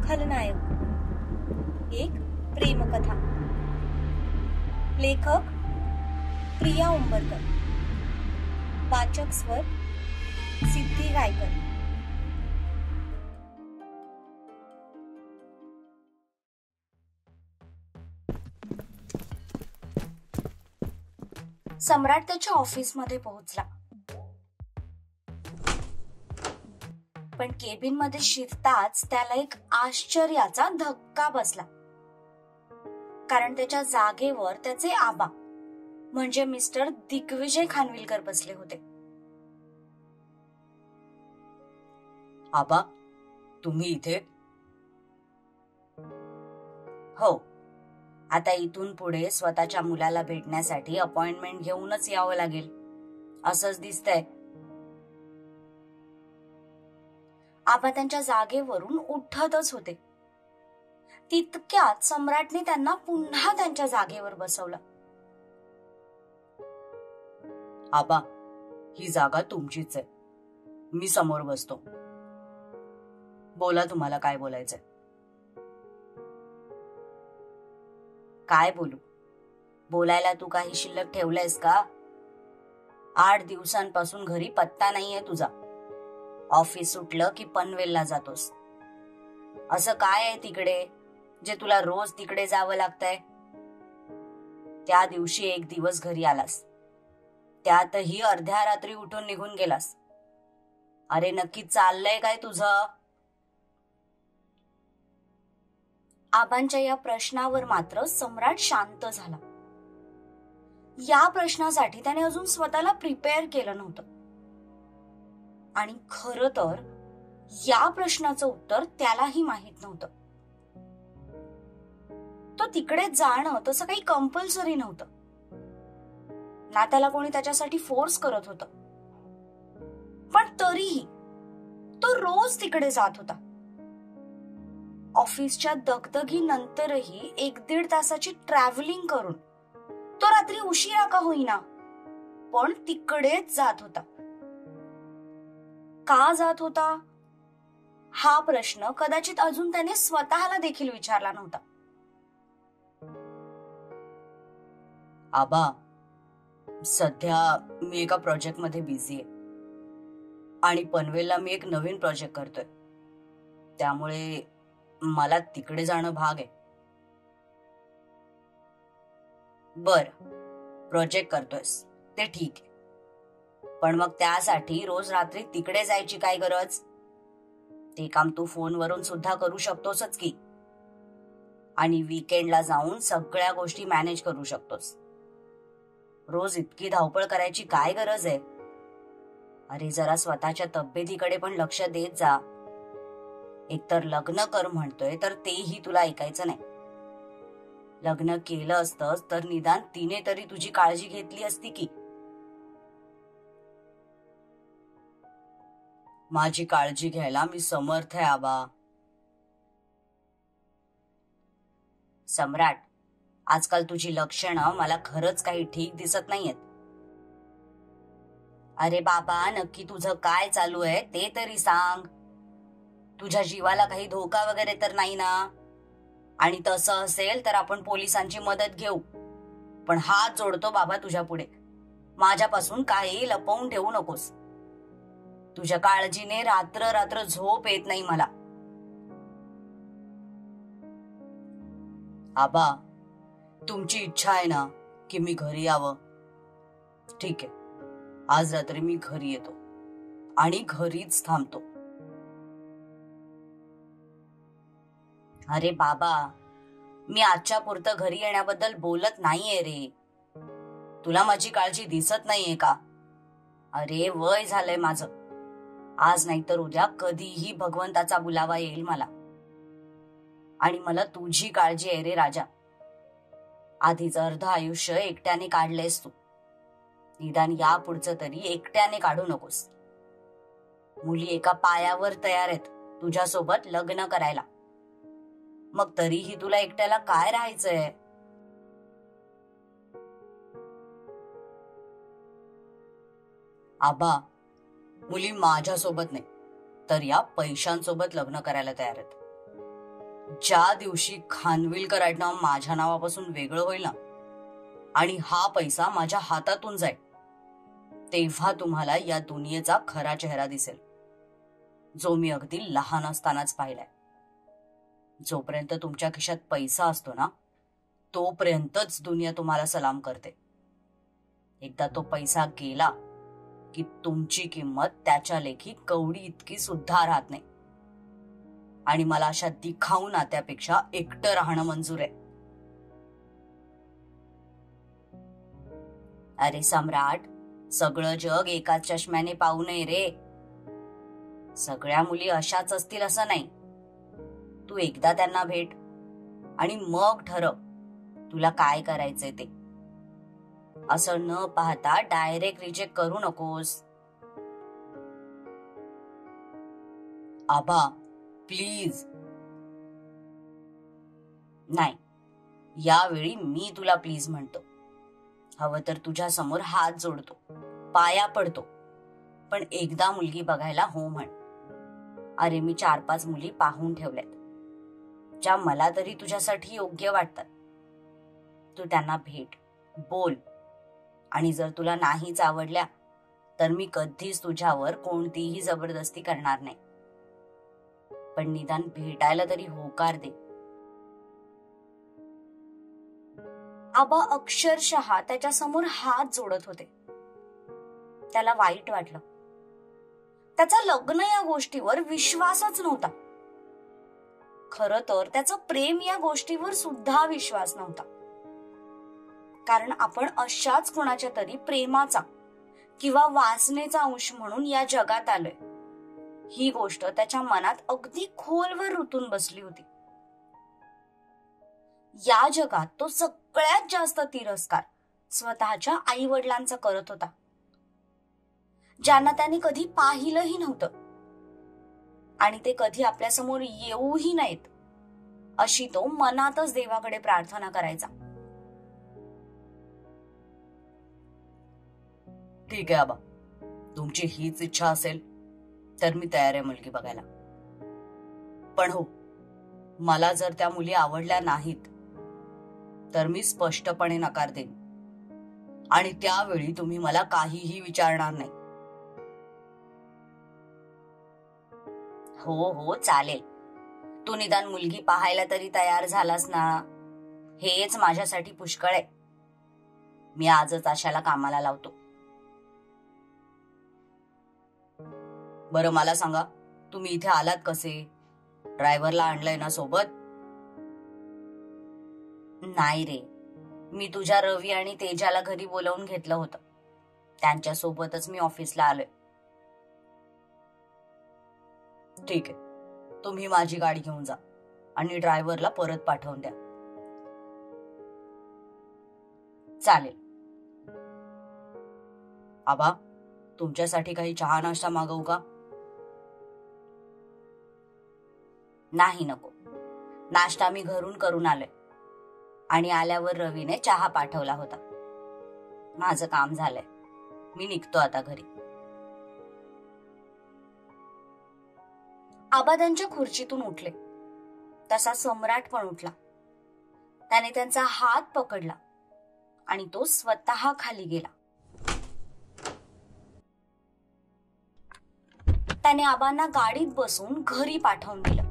खलनायक, एक प्रेमकथा. लेखक प्रिया उंबरकर. वाचक स्वर सिद्धी गायकर. सम्राट त्याच्या ऑफिसमध्ये पोहोचला, पण केबिन मध्ये शिरताच त्याला एक आश्चर्याचा धक्का बसला. कारण त्याच्या जागेवर त्याचे आबा म्हणजे मिस्टर दिग्विजय खानविलकर बसले होते. आबा, तुम्ही इथे? हो, आता इथून पुढे स्वतःच्या मुलाला भेटण्यासाठी अपॉइंटमेंट घेऊनच यावं लागेल असंच दिसतंय. आबा त्यांच्या जागेवरून उठतच होते. तितक्यात सम्राटने त्यांना पुन्हा त्यांच्या जागेवर बसवलं. आबा, ही जागा तुमचीच आहे. मी समोर बसतो. बोला, तुम्हाला काय बोलायचंय? काय बोलू? बोलायला तू काही शिल्लक ठेवलंयस का? 8 दिवसांपासून घरी पत्ता नाहीये तुझा. ऑफिस सुटलं की पनवेलला जातोस. असं काय आहे तिकडे जे तुला रोज तिकडे जावं लागतंय? त्या दिवशी एक दिवस घरी आलास, त्यातही अर्ध्या रात्री उठून निघून गेलास. अरे नक्की चाललंय काय तुझं? आबांच्या या प्रश्नावर मात्र सम्राट शांत झाला. या प्रश्नासाठी त्याने अजून स्वतःला प्रिपेअर केलं नव्हतं. आणि खरं तर या प्रश्नाचं उत्तर त्यालाही माहित नव्हतं. तो तिकडे जाणं तसं काही कंपल्सरी नव्हतं ना, त्याला कोणी त्याच्यासाठी फोर्स करत होतं. पण तरीही तो रोज तिकडे जात होता. ऑफिसच्या दगदगीनंतरही 1-1.5 तासाची ट्रॅव्हलिंग करून तो रात्री उशिरा का होईना पण तिकडेच जात होता. का जात होता हा प्रश्न कदाचित अजून त्याने स्वतःला देखील विचारला नव्हता. आबा, सध्या मी एका प्रोजेक्ट मध्ये बिझी आहे आणि पनवेलला मी एक नवीन प्रोजेक्ट करतोय, त्यामुळे मला तिकडे जाणं भाग आहे. बर, प्रोजेक्ट करतोयस ते ठीक आहे, पण मग त्यासाठी रोज रात्री तिकडे जायची काय गरज? ते काम तू फोनवरून सुद्धा करू शकतोसच की, आणि वीकेंडला जाऊन सगळ्या गोष्टी मॅनेज करू शकतोस. रोज इतकी धावपळ करायची काय गरज आहे? अरे जरा स्वतःच्या तब्येतीकडे पण लक्ष देत जा. एकतर लग्न कर म्हणतोय तर तेही तुला ऐकायचं नाही. लग्न केलं असतंस तर निदान तिने तरी तुझी काळजी घेतली असती की. माझी काळजी घ्यायला मी समर्थ आहे आबा. सम्राट, आजकाल तुझी लक्षणं मला खरंच काही ठीक दिसत नाहीयेत. अरे बाबा, नक्की तुझं काय चालू आहे ते तरी सांग. तुझ्या जीवाला काही धोका वगैरे तर नाही ना? आणि तसं असेल तर आपण पोलिसांची मदत घेऊ. पण हात जोडतो बाबा तुझ्या पुढे, माझ्यापासून काही लपवून ठेवू नकोस. तुझ्या काळजीने रात्र रात्र झोप येत नाही मला. आबा, तुमची इच्छा आहे ना की मी घरी यावं? ठीक आहे, आज रात्री मी घरी येतो आणि घरीच थांबतो. अरे बाबा, मी आजच्या पुरतं घरी येण्याबद्दल बोलत नाहीये रे. तुला माझी काळजी दिसत नाहीये का? अरे वय झालंय माझं. आज नाहीतर उद्या कधीही भगवंताचा बुलावा येईल मला. आणि मला तुझी काळजी आहे रे राजा. आधीच अर्ध आयुष्य एकट्याने काढलेस तू, निदान या पुढचं तरी एकट्याने काढू नकोस. मुली एका पायावर तयार आहेत तुझ्यासोबत लग्न करायला, मग तरीही तुला एकट्याला काय राहायचंय? आबा, मुली माझ्यासोबत नाही तर या पैशांसोबत लग्न करायला तयार आहेत. ज्या दिवशी खानविलकर आडनाव माझ्या नावापासून वेगळं होईल ना आणि हा पैसा माझ्या हातातून जाईल, तेव्हा तुम्हाला या दुनियेचा खरा चेहरा दिसेल, जो मी अगदी लहान असतानाच पाहिलाय. जोपर्यंत तुमच्या खिशात पैसा असतो ना, तोपर्यंतच दुनिया तुम्हाला सलाम करते. एकदा तो पैसा गेला की तुमची किंमत त्याच्या लेखी कवडी इतकी सुद्धा राहत नाही. आणि मला अशा दिखाऊ नात्यापेक्षा एकटं राहणं मंजूर आहे. अरे सम्राट, सगळं जग एकाच चष्म्याने पाहू नये रे. सगळ्या मुली अशाच असतील असं नाही. तू एकदा त्यांना भेट आणि मग ठरव तुला काय करायचंय ते. असं न पाहता डायरेक्ट रिजेक्ट करू नकोस. आबा प्लीज. नाही, यावेळी मी तुला प्लीज म्हणतो. हवं तर तुझ्या समोर हात जोडतो, पाया पडतो, पण एकदा मुलगी बघायला हो म्हण. अरे मी 4-5 मुली पाहून ठेवल्यात, ज्या मला तरी तुझ्यासाठी योग्य वाटतात. तू त्यांना भेट, बोल, आणि जर तुला नाहीच आवडल्या तर मी कधीच तुझ्यावर कोणतीही जबरदस्ती करणार नाही. पण निदान भेटायला तरी होकार दे. आबा अक्षरशः त्याच्या समोर हात जोडत होते. त्याला वाईट वाटलं. त्याचा लग्न या गोष्टीवर विश्वासच नव्हता. खरं तर त्याचं प्रेम या गोष्टीवर सुद्धा विश्वास नव्हता. कारण आपण अशाच कोणाच्या तरी प्रेमाचा किंवा वासनेचा अंश म्हणून या जगात आलोय, ही गोष्ट त्याच्या मनात अगदी खोलवर रुतून बसली होती. या जगात तो सगळ्यात जास्त तिरस्कार स्वतःच्या आई वडिलांचा करत होता, ज्यांना त्याने कधी पाहिलंही नव्हतं आणि ते कधी आपल्यासमोर येऊही नयेत, अशी तो मनातच देवाकडे प्रार्थना करायचा. ठीक आहे आबा, तुमची हीच इच्छा असेल तर मी तयार आहे मुलगी बघायला. पण हो, मला जर त्या मुली आवडल्या नाहीत तर मी स्पष्टपणे नकार देईन आणि त्यावेळी तुम्ही मला काहीही विचारणार नाही. हो हो चालेल. तू निदान मुलगी पाहायला तरी तयार झालास ना, हेच माझ्यासाठी पुष्कळ आहे. मी आजच आशाला कामाला लावतो. बरं मला सांगा, तुम्ही इथे आलात कसे? ड्रायव्हरला आणलंय ना सोबत? नाही रे, मी तुझ्या रवी आणि तेजाला घरी बोलावून घेतलं होतं. त्यांच्या सोबतच मी ऑफिसला आलोय. ठीक आहे, तुम्ही माझी गाडी घेऊन जा आणि ड्रायव्हरला परत पाठवून द्या. चालेल. आबा, तुमच्यासाठी काही चहा नाश्ता मागवू का? नाही नको, नाश्ता मी घरून करून आलोय आणि आल्यावर रवीने चहा पाठवला होता. माझं काम झालंय, मी निघतो आता घरी. आबा त्यांच्या खुर्चीतून उठले. तसा सम्राट पण उठला. त्याने त्यांचा हात पकडला आणि तो स्वतः खाली गेला. त्याने आबांना गाडीत बसून घरी पाठवून दिलं.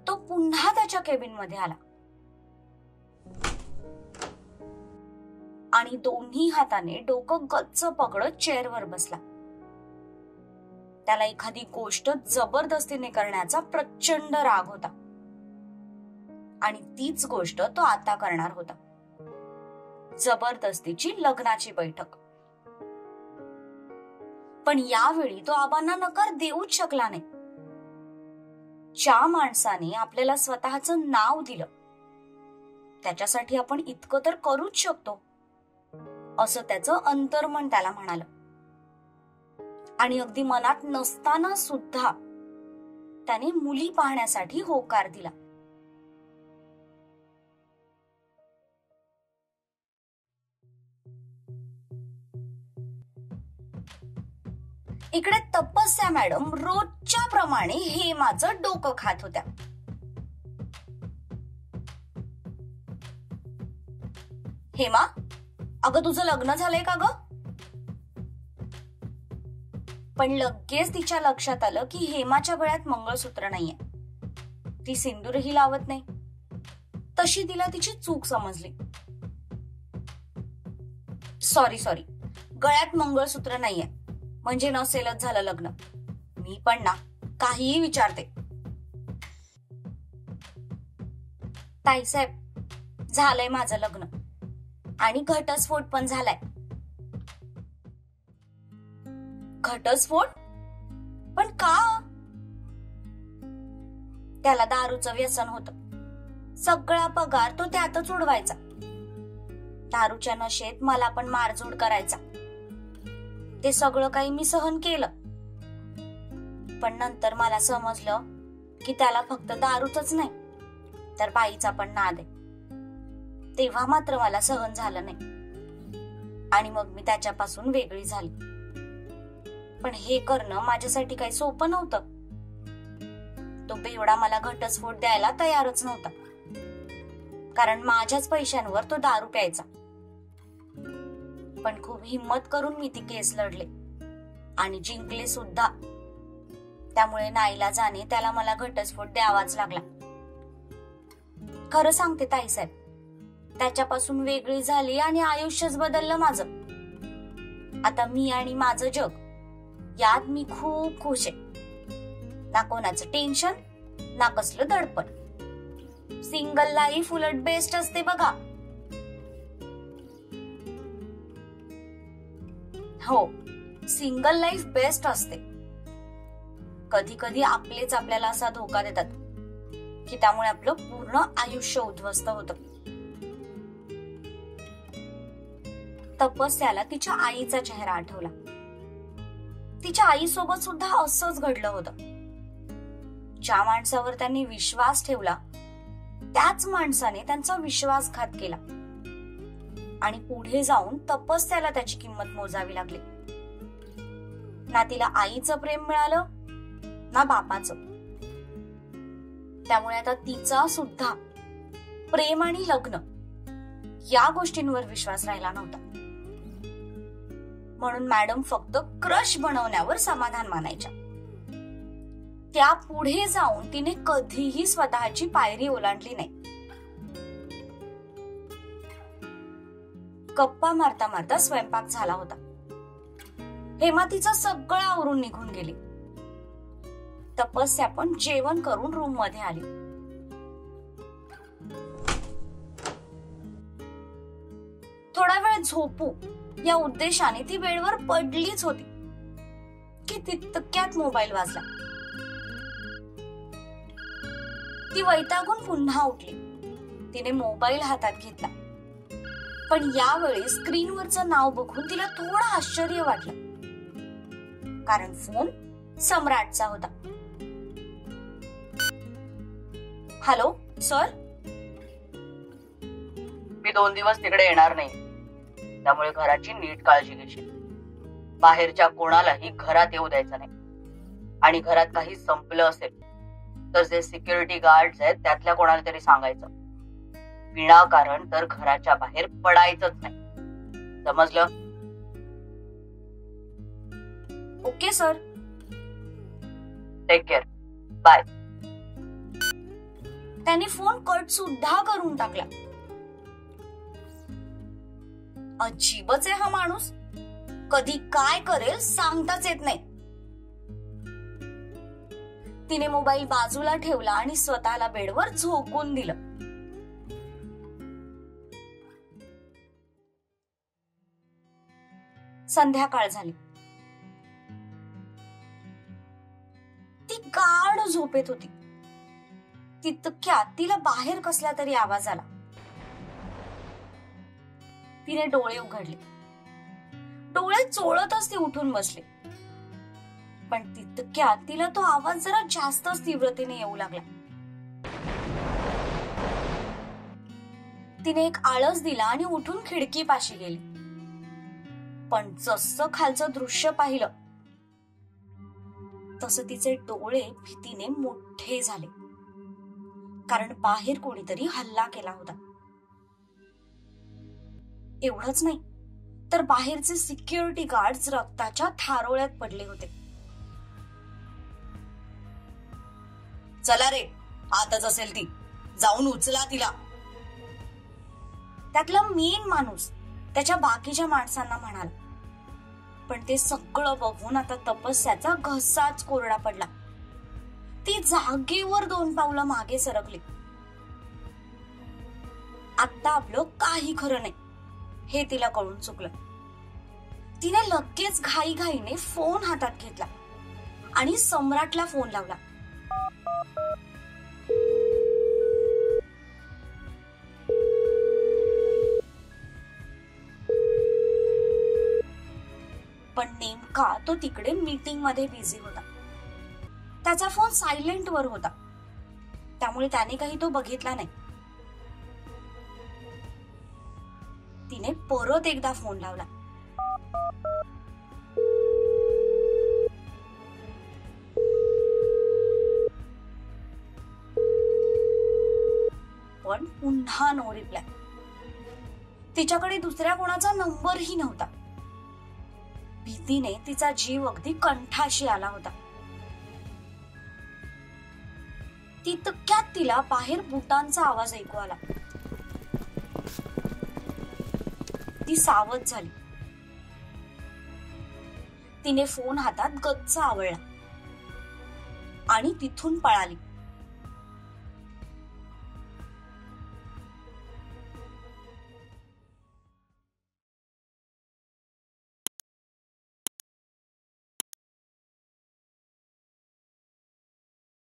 तो पुन्हा त्याच्या केबिन मध्ये आला आणि दोन्ही हाताने डोकं गच्च पकडत चेअरवर बसला. त्याला एखादी गोष्ट जबरदस्तीने करण्याचा प्रचंड राग होता आणि तीच गोष्ट तो आता करणार होता. जबरदस्तीची लग्नाची बैठक. पण यावेळी तो आबांना नकार देऊच शकला नाही. ज्या माणसाने आपल्याला स्वतःचं नाव दिलं त्याच्यासाठी आपण इतकं तर करूच शकतो, असं त्याचं अंतर्मन त्याला म्हणालं. आणि अगदी मनात नसताना सुद्धा त्याने मुली पाहण्यासाठी होकार दिला. इकडे तपस्या मॅडम रोजच्या प्रमाणे हेमाचं डोकं खात होत्या. हेमा, अगं तुझं लग्न झालंय का ग? पण लगेच तिच्या लक्षात आलं की हेमाच्या गळ्यात मंगळसूत्र नाहीये. ती सिंदूरही लावत नाही. तशी तिला तिची चूक समजली. सॉरी, गळ्यात मंगळसूत्र नाहीये म्हणजे नसेलच झालं लग्न. मी पण ना काहीही विचारते. ताईसाहेब, झालंय माझं लग्न आणि घटस्फोट पण झालाय. घटस्फोट? पण का? त्याला दारूचं व्यसन होतं. सगळा पगार तो त्यातच उडवायचा. दारूच्या नशेत मला पण मारझोड करायचा. ते सगळं काही मी सहन केलं. पण नंतर मला समजलं की त्याला फक्त दारूच नाही तर बाईचा पण नाद आहे. तेव्हा मात्र मला सहन झालं नाही आणि मग मी त्याच्यापासून वेगळी झाली. पण हे करणं माझ्यासाठी काही सोपं नव्हतं. तो बेवडा मला घटस्फोट द्यायला तयारच नव्हता, कारण माझ्याच पैशांवर तो दारू प्यायचा. पण खूप हिम्मत करून मी ती केस लढले आणि जिंकले सुद्धा. त्यामुळे नाईलाजाने त्याला मला घटस्फोट द्यावाच लागला. खरं सांगते ताईसाहेब, त्याच्यापासून वेगळी झाली आणि आयुष्यच बदललं माझं. आता मी आणि माझं जग यात मी खूप खुश आहे. ना कोणाचं टेन्शन, ना कसलं दडपण. सिंगल लाईफ उलट बेस्ट असते बघा. हो, सिंगल लाईफ बेस्ट असते. कधी कधी आपलेच आपल्याला असा धोका देतात की त्यामुळे आपलं पूर्ण आयुष्य उद्ध्वस्त होतं. तपस्याला तिच्या आईचा चेहरा आठवला. तिच्या आईसोबत सुद्धा असंच घडलं होतं. ज्या माणसावर त्यांनी विश्वास ठेवला त्याच माणसाने त्यांचा विश्वासघात केला आणि पुढे जाऊन तपस्याला त्याची किंमत मोजावी लागली. ना तिला आईचं प्रेम मिळालं ना बापाचं. त्यामुळे आता तिचा सुद्धा प्रेम आणि लग्न या गोष्टींवर विश्वास राहिला नव्हता. म्हणून मॅडम फक्त क्रश बनवण्यावर समाधान मानायच्या. त्या पुढे जाऊन तिने कधीही स्वतःची पायरी ओलांडली नाही. गप्पा मारता मारता स्वयंपाक झाला होता. हेमा तिचं सगळं आवरून निघून गेली. तपस्या पण जेवण करून रूम मध्ये आली. थोडा वेळ झोपू या उद्देशाने ती बेडवर पडलीच होती की तितक्यात मोबाईल वाजला. ती वैतागून पुन्हा उठली. तिने मोबाईल हातात घेतला. पण यावेळी स्क्रीनवरचं नाव बघून तिला थोडं आश्चर्य वाटलं, कारण फोन सम्राटचा होता. हॅलो सर, मी 2 दिवस तिकडे येणार नाही, त्यामुळे घराची नीट काळजी घेशील. बाहेरच्या कोणालाही घरात येऊ द्यायचं नाही. आणि घरात काही संपलं असेल तर जे सिक्युरिटी गार्ड्स आहेत त्यातल्या कोणाला तरी सांगायचं. विनाकारण तर घराच्या बाहेर पडायचंच नाही. समजलं? Okay sir. Take care. Bye. त्याने फोन कट सुद्धा करून टाकला. अजीबच आहे हा माणूस. कधी काय करेल सांगताच येत नाही. तिने मोबाईल बाजूला ठेवला आणि स्वतःला बेडवर झोकून दिलं. संध्याकाळ झाली. ती गाढ झोपेत होती. तितक्यात तिला बाहेर कसला तरी आवाज आला. तिने डोळे उघडले. डोळे चोळतच ती उठून बसली. पण तितक्यात तिला तो आवाज जरा जास्तच तीव्रतेने येऊ लागला. तिने एक आळस दिला आणि उठून खिडकीपाशी गेली. पण जसं खालचं दृश्य पाहिलं तसं तिचे डोळे भीतीने मोठे झाले, कारण बाहेर कोणीतरी हल्ला केला होता. एवढंच नाही तर बाहेरचे सिक्युरिटी गार्ड्स रक्ताच्या थारोळ्यात पडले होते. चला रे, आतच असेल ती, जाऊन उचला तिला. त्यातला मेन माणूस त्याच्या बाकीच्या माणसांना म्हणाला. पण ते सगळं बघून आता तपस्याचा घसाच कोरडा पडला. ती जागेवर 2 पावलं मागे सरकली. आता आपलं काही खरं नाही हे तिला कळून चुकलं. तिने लगेच घाईघाईने फोन हातात घेतला आणि सम्राटला फोन लावला. पण नेमका तो तिकडे मीटिंग मध्ये बिझी होता. त्याचा फोन सायलेंट वर होता, त्यामुळे त्याने काही तो बघितला नाही. तिने परत एकदा फोन लावला. पण पुन्हा नो रिप्लाय. तिच्याकडे दुसऱ्या कोणाचा नंबरही नव्हता. भीतीने तिचा जीव अगदी कंठाशी आला होता. तितक्यात तिला बाहेर बुटांचा आवाज ऐकू आला. ती सावध झाली. तिने फोन हातात गच्च आवळला आणि तिथून पळाली.